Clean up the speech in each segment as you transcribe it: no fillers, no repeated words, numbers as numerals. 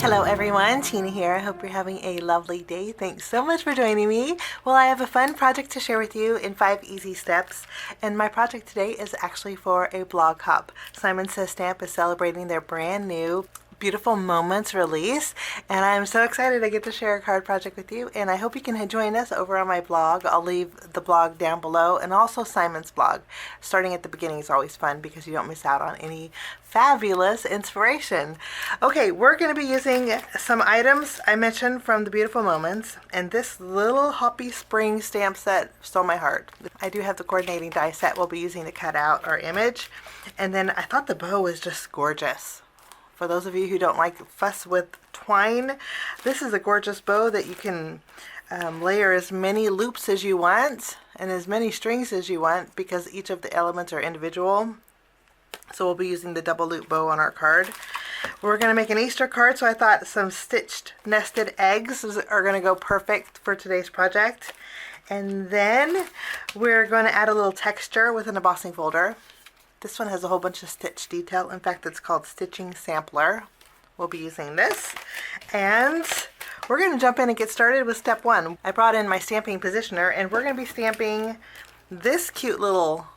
Hello everyone, Tina here. I hope you're having a lovely day. Thanks so much for joining me. Well, I have a fun project to share with you in 5 easy steps. And my project today is actually for a blog hop. Simon Says Stamp is celebrating their brand new Beautiful Moments release, and I'm so excited I get to share a card project with you, and I hope you can join us over on my blog. I'll leave the blog down below, and also Simon's blog. Starting at the beginning is always fun because you don't miss out on any fabulous inspiration. Okay, we're going to be using some items I mentioned from the Beautiful Moments, and this little Hoppy Spring stamp set stole my heart. I do have the coordinating die set we'll be using to cut out our image, and then I thought the bow was just gorgeous. For those of you who don't like fuss with twine, this is a gorgeous bow that you can layer as many loops as you want and as many strings as you want because each of the elements are individual. So we'll be using the double loop bow on our card. We're going to make an Easter card, so I thought some stitched nested eggs are going to go perfect for today's project. And then we're going to add a little texture with an embossing folder. This one has a whole bunch of stitch detail. In fact, it's called Stitching Sampler. We'll be using this. And we're going to jump in and get started with step 1. I brought in my stamping positioner, and we're going to be stamping this cute little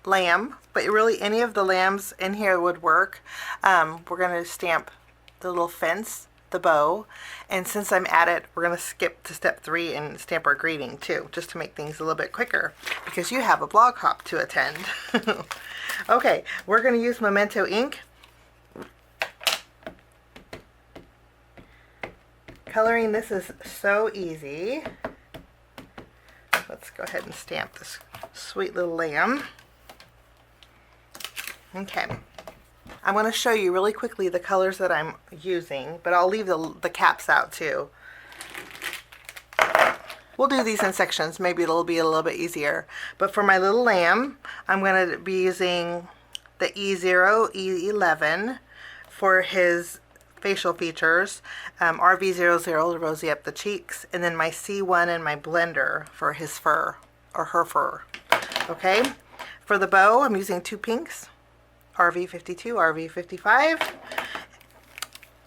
lamb, but really any of the lambs in here would work. We're going to stamp the little fence, the bow, and since I'm at it, we're going to skip to step 3 and stamp our greeting too, just to make things a little bit quicker because you have a blog hop to attend. Okay, we're going to use Memento ink. Coloring this is so easy. Let's go ahead and stamp this sweet little lamb. Okay, I'm going to show you really quickly the colors that I'm using, but I'll leave the caps out too. We'll do these in sections, maybe it'll be a little bit easier. But for my little lamb, I'm going to be using the E0, E11 for his facial features, RV00 to rosy up the cheeks, and then my C1 and my blender for his fur, or her fur. Okay, for the bow, I'm using 2 pinks, RV52, RV55.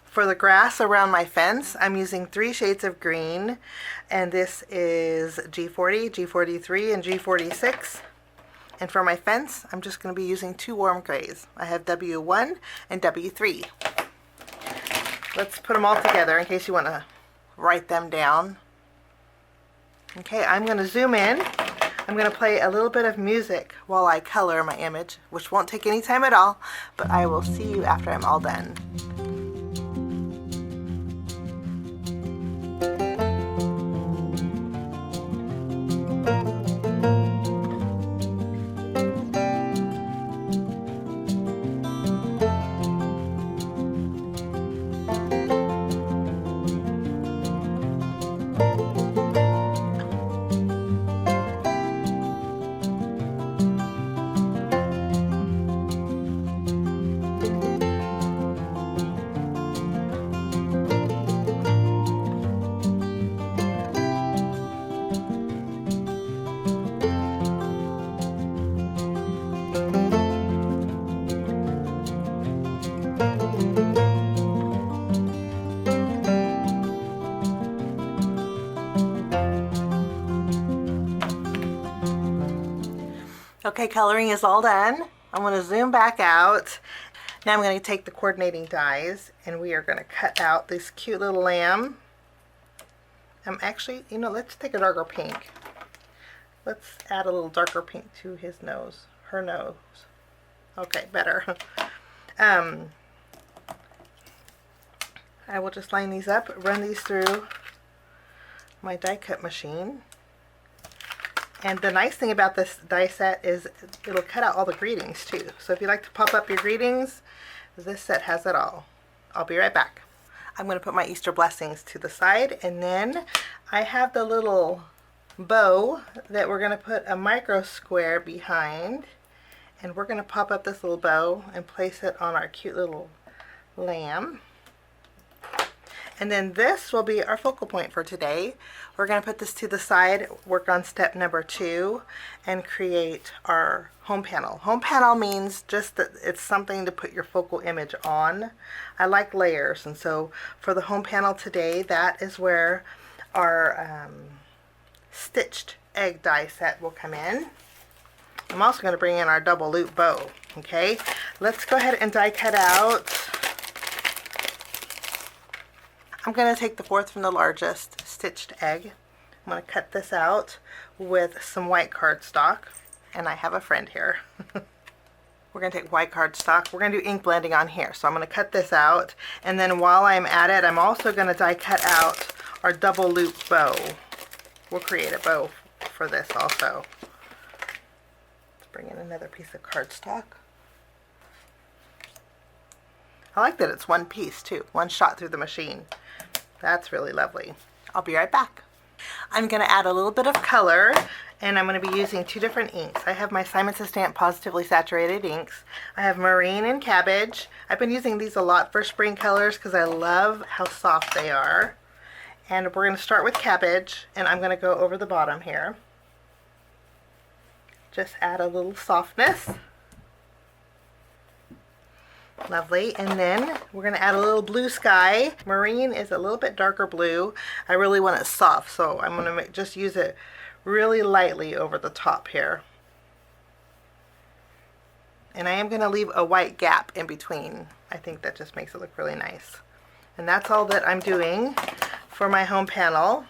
For the grass around my fence, I'm using 3 shades of green, and this is G40, G43, and G46. And for my fence, I'm just going to be using 2 warm grays. I have W1 and W3. Let's put them all together in case you want to write them down. Okay, I'm going to zoom in. I'm going to play a little bit of music while I color my image, which won't take any time at all, but I will see you after I'm all done. Okay, coloring is all done. I'm going to zoom back out. Now I'm going to take the coordinating dies and we are going to cut out this cute little lamb. Actually, let's take a darker pink. Let's add a little darker pink to his nose, her nose. Okay, better. I will just line these up, run these through my die cut machine. And the nice thing about this die set is it'll cut out all the greetings too. So if you like to pop up your greetings, this set has it all. I'll be right back. I'm going to put my Easter blessings to the side, and then I have the little bow that we're going to put a micro square behind, and we're going to pop up this little bow and place it on our cute little lamb. And then this will be our focal point for today. We're going to put this to the side, work on step number 2, and create our home panel. Home panel means just that it's something to put your focal image on. I like layers, and so for the home panel today, that is where our stitched egg die set will come in. I'm also going to bring in our double loop bow. Okay, let's go ahead and die cut out. I'm going to take the fourth from the largest stitched egg. I'm going to cut this out with some white cardstock, and I have a friend here. We're going to take white cardstock. We're going to do ink blending on here, so I'm going to cut this out, and then while I'm at it, I'm also going to die cut out our double loop bow. We'll create a bow for this also. Let's bring in another piece of cardstock. I like that it's one piece too, one shot through the machine. That's really lovely. I'll be right back. I'm going to add a little bit of color, and I'm going to be using 2 different inks. I have my Simon Says Stamp Positively Saturated inks. I have Marine and Cabbage. I've been using these a lot for spring colors because I love how soft they are. And we're going to start with Cabbage, and I'm going to go over the bottom here. Just add a little softness. Lovely. And then we're going to add a little Blue Sky. Marine is a little bit darker blue. I really want it soft, so I'm going to just use it really lightly over the top here. And I am going to leave a white gap in between. I think that just makes it look really nice. And that's all that I'm doing for my home panel.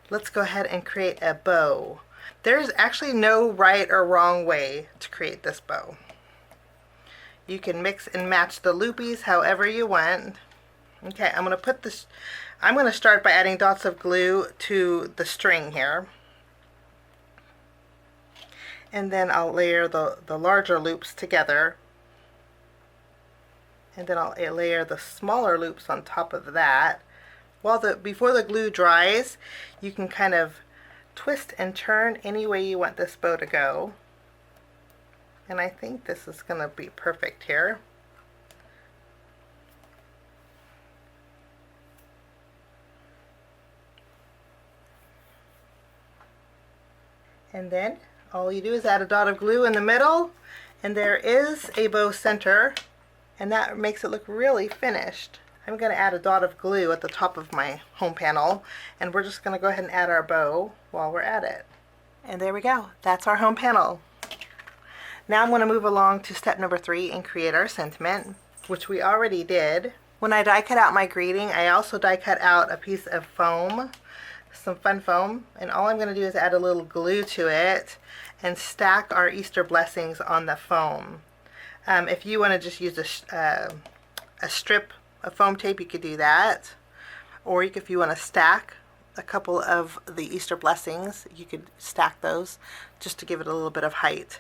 Let's go ahead and create a bow. There's actually no right or wrong way to create this bow. You can mix and match the loopies however you want. Okay, I'm going to put this, I'm going to start by adding dots of glue to the string here. And then I'll layer the larger loops together. And then I'll layer the smaller loops on top of that. Before the glue dries, you can kind of twist and turn any way you want this bow to go. And I think this is going to be perfect here. And then all you do is add a dot of glue in the middle, and there is a bow center, and that makes it look really finished. I'm going to add a dot of glue at the top of my home panel, and we're just going to go ahead and add our bow while we're at it. And there we go. That's our home panel. Now I'm going to move along to step number 3 and create our sentiment, which we already did. When I die cut out my greeting, I also die cut out a piece of foam, some fun foam, and all I'm going to do is add a little glue to it and stack our Easter blessings on the foam. If you want to just use a strip of foam tape, you could do that. Or if you want to stack a couple of the Easter blessings, you could stack those just to give it a little bit of height.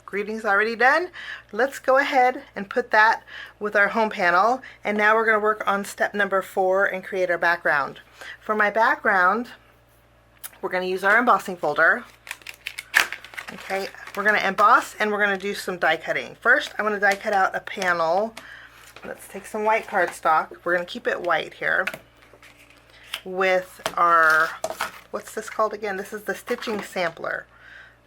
Greetings already done. Let's go ahead and put that with our home panel, and now we're going to work on step number 4 and create our background. For my background, we're going to use our embossing folder. Okay, we're going to emboss and we're going to do some die cutting. First, I'm going to die cut out a panel. Let's take some white cardstock. We're going to keep it white here with our, what's this called again? This is the Stitching Sampler.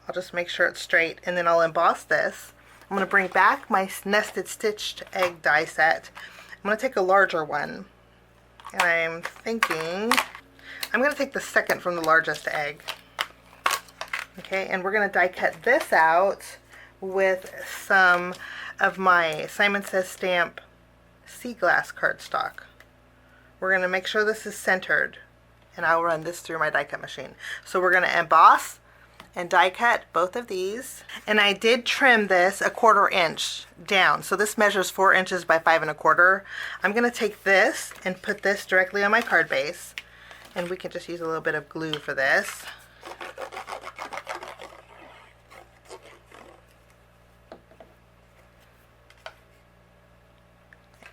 I'll just make sure it's straight, and then I'll emboss this. I'm going to bring back my nested stitched egg die set. I'm going to take a larger one, and I'm thinking I'm going to take the second from the largest egg. Okay, and we're going to die cut this out with some of my Simon Says Stamp Sea Glass cardstock. We're going to make sure this is centered, and I'll run this through my die cut machine. So we're going to emboss and die cut both of these, and I did trim this 1/4 inch down, so this measures 4 inches by 5 1/4. I'm going to take this and put this directly on my card base, and we can just use a little bit of glue for this.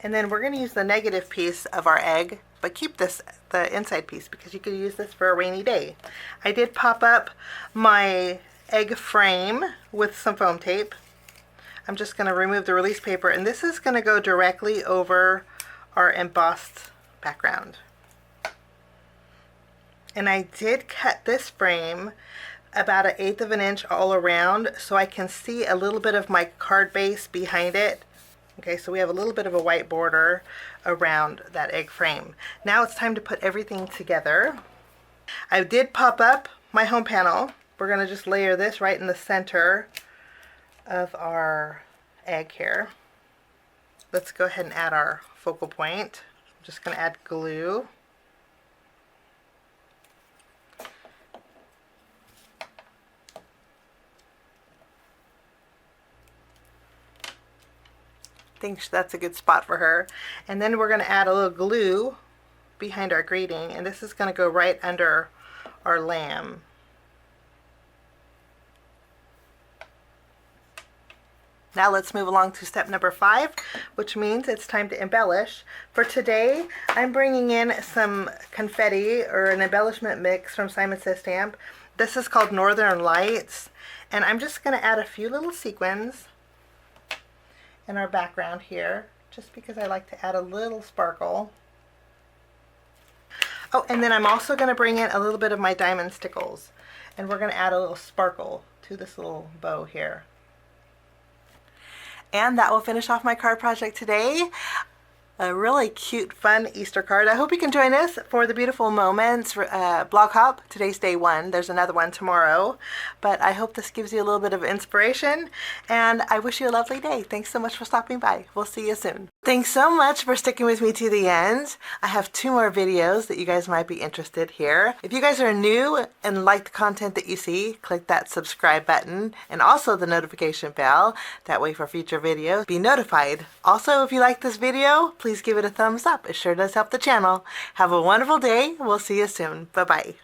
And then we're going to use the negative piece of our egg, but keep this, the inside piece, because you could use this for a rainy day. I did pop up my egg frame with some foam tape. I'm just going to remove the release paper, and this is going to go directly over our embossed background. And I did cut this frame about 1/8 of an inch all around so I can see a little bit of my card base behind it. Okay, so we have a little bit of a white border around that egg frame. Now it's time to put everything together. I did pop up my home panel. We're going to just layer this right in the center of our egg here. Let's go ahead and add our focal point. I'm just going to add glue. I think that's a good spot for her. And then we're going to add a little glue behind our grating, and this is going to go right under our lamb. Now let's move along to step number 5, which means it's time to embellish. For today, I'm bringing in some confetti or an embellishment mix from Simon Says Stamp. This is called Northern Lights, and I'm just going to add a few little sequins in our background here, just because I like to add a little sparkle. Oh, and then I'm also going to bring in a little bit of my diamond stickles, and we're going to add a little sparkle to this little bow here. And that will finish off my card project today. A really cute, fun Easter card. I hope you can join us for the Beautiful Moments blog hop. Today's day 1. There's another one tomorrow. But I hope this gives you a little bit of inspiration. And I wish you a lovely day. Thanks so much for stopping by. We'll see you soon. Thanks so much for sticking with me to the end. I have 2 more videos that you guys might be interested here. If you guys are new and like the content that you see, click that subscribe button and also the notification bell. That way for future videos, be notified. Also, if you like this video, please give it a thumbs up. It sure does help the channel. Have a wonderful day. We'll see you soon. Bye-bye.